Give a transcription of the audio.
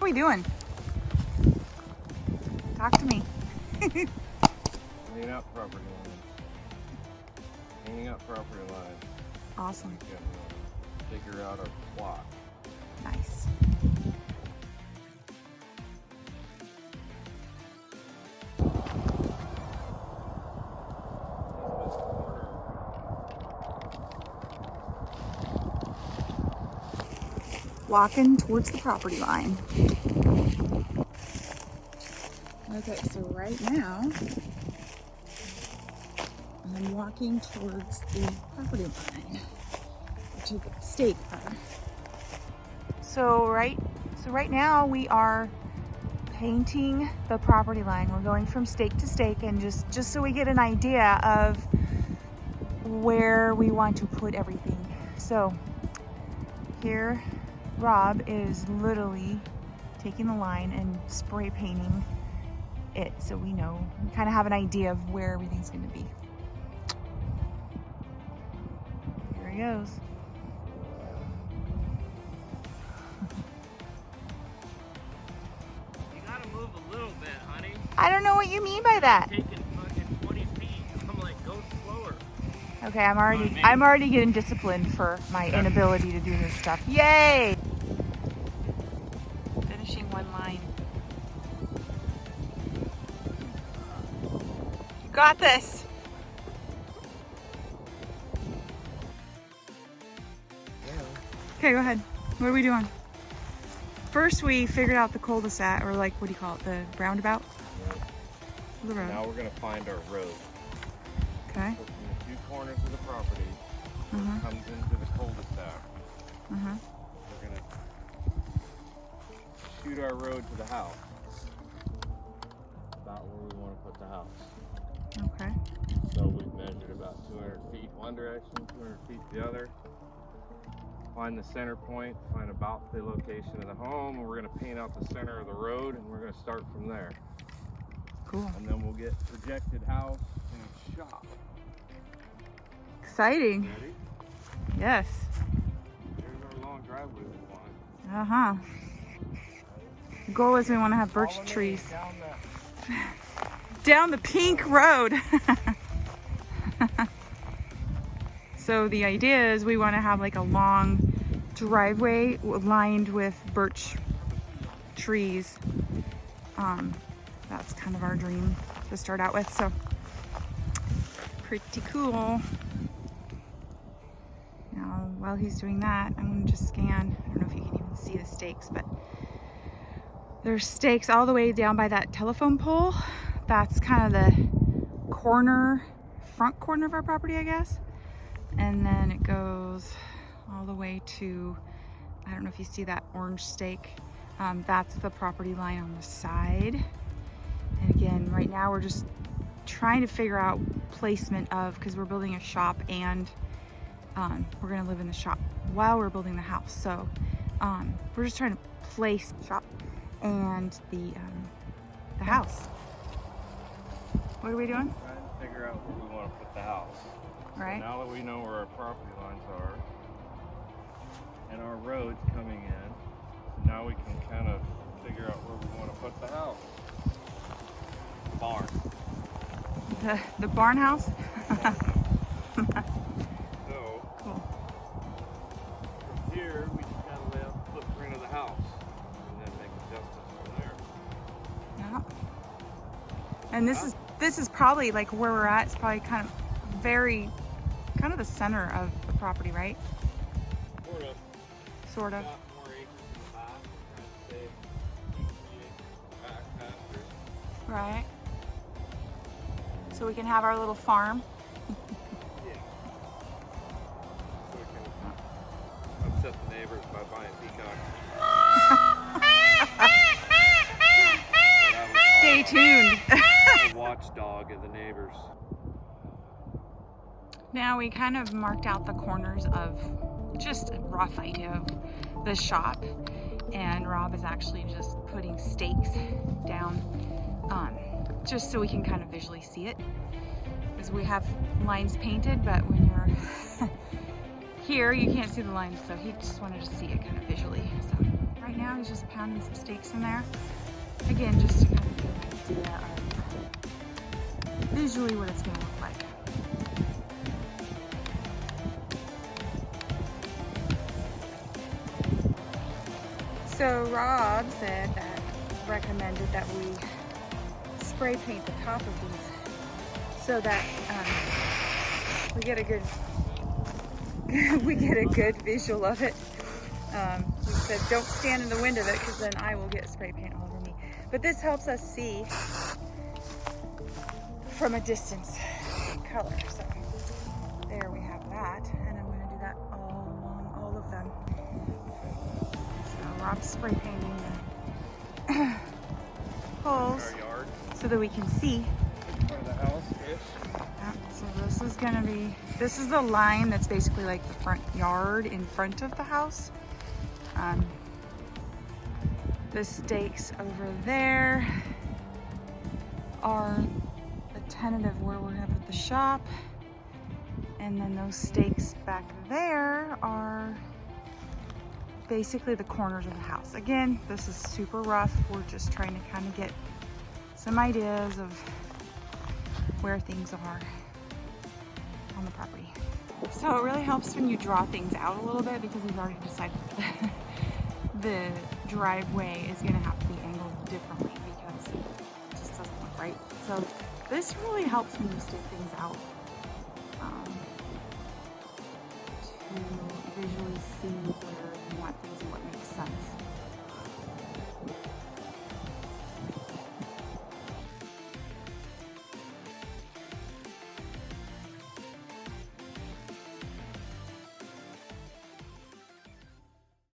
we doing? Talk to me. Cleaning up property lines. Cleaning up property lines. Awesome. We can figure out our plot. Nice. Walking towards the property line. Okay, so right now I'm walking towards the property line, to the stake. So right now we are painting the property line. We're going from stake to stake, and just so we get an idea of where we want to put everything. So here Rob is literally taking the line and spray painting it, so we kind of have an idea of where everything's going to be. Here he goes. You gotta move a little bit, honey. I don't know what you mean by that. Taking fucking 20 feet. I'm like, go slower. Okay, I'm already getting disciplined for my inability to do this stuff. Yay! Finishing one line. You got this. Okay, go ahead. What are we doing? First, we figured out the cul-de-sac, or like, what do you call it? The roundabout? The road. Now we're gonna find our road. Okay. So from the two corners of the property, it comes into the cul-de-sac. We're gonna shoot our road to the house. About where we want to put the house. Okay. So we've measured about 200 feet one direction, 200 feet the other. Find the center point, find about the location of the home, and we're going to paint out the center of the road, and we're going to start from there. Cool. And then we'll get projected house and shop. Exciting. Ready? Yes. Here's our long driveway we want. Uh-huh. The goal is we want to have birch trees. Down the pink road. So the idea is we want to have like a long driveway lined with birch trees. That's kind of our dream to start out with, so pretty cool. Now, while he's doing that, I'm going to just scan. I don't know if you can even see the stakes, but there's stakes all the way down by that telephone pole. That's kind of the front corner of our property, I guess. And then it goes all the way to, I don't know if you see that orange stake. That's the property line on the side. And again, right now we're just trying to figure out placement of, because we're building a shop and we're gonna live in the shop while we're building the house. So we're just trying to place the shop and the house. What are we doing? Trying to figure out where we want to put the house. Right. So now that we know where our property lines are and our roads coming in, now we can kind of figure out where we want to put the house. Barn. The barn house? So, cool. From here, we just kind of lay out the footprint of the house and then make adjustments from there. Yeah. And this is probably like where we're at. It's probably kind of the center of the property, right? Sort of. Got more acres in the back. We're trying to save 2-3 acres back pasture. Right. So we can have our little farm. Yeah. So we can upset the neighbors by buying peacocks. Stay tuned. The watchdog of the neighbors. Now we kind of marked out the corners of just a rough idea of the shop, and Rob is actually just putting stakes down just so we can kind of visually see it, because we have lines painted, but when you're here you can't see the lines, so he just wanted to see it kind of visually. So right now. He's just pounding some stakes in there. Again, just to kind of get an idea of visually what it's gonna look like. So Rob said that, recommended that we spray paint the top of these so that we get a good visual of it. He said don't stand in the wind of it because then I will get spray paint all over me. But this helps us see from a distance color. So there we have that, and I'm going to do that all along all of them. So Rob's spray painting the holes so that we can see. Front of the house-ish. Yeah, so this is the line that's basically like the front yard in front of the house. The stakes over there are the tentative where we're gonna put the shop. And then those stakes back there are basically the corners of the house. Again, this is super rough. We're just trying to kind of get some ideas of where things are on the property. So it really helps when you draw things out a little bit because we've already decided the driveway is gonna have to be angled differently because it just doesn't look right. So this really helps when you stick things out to visually see where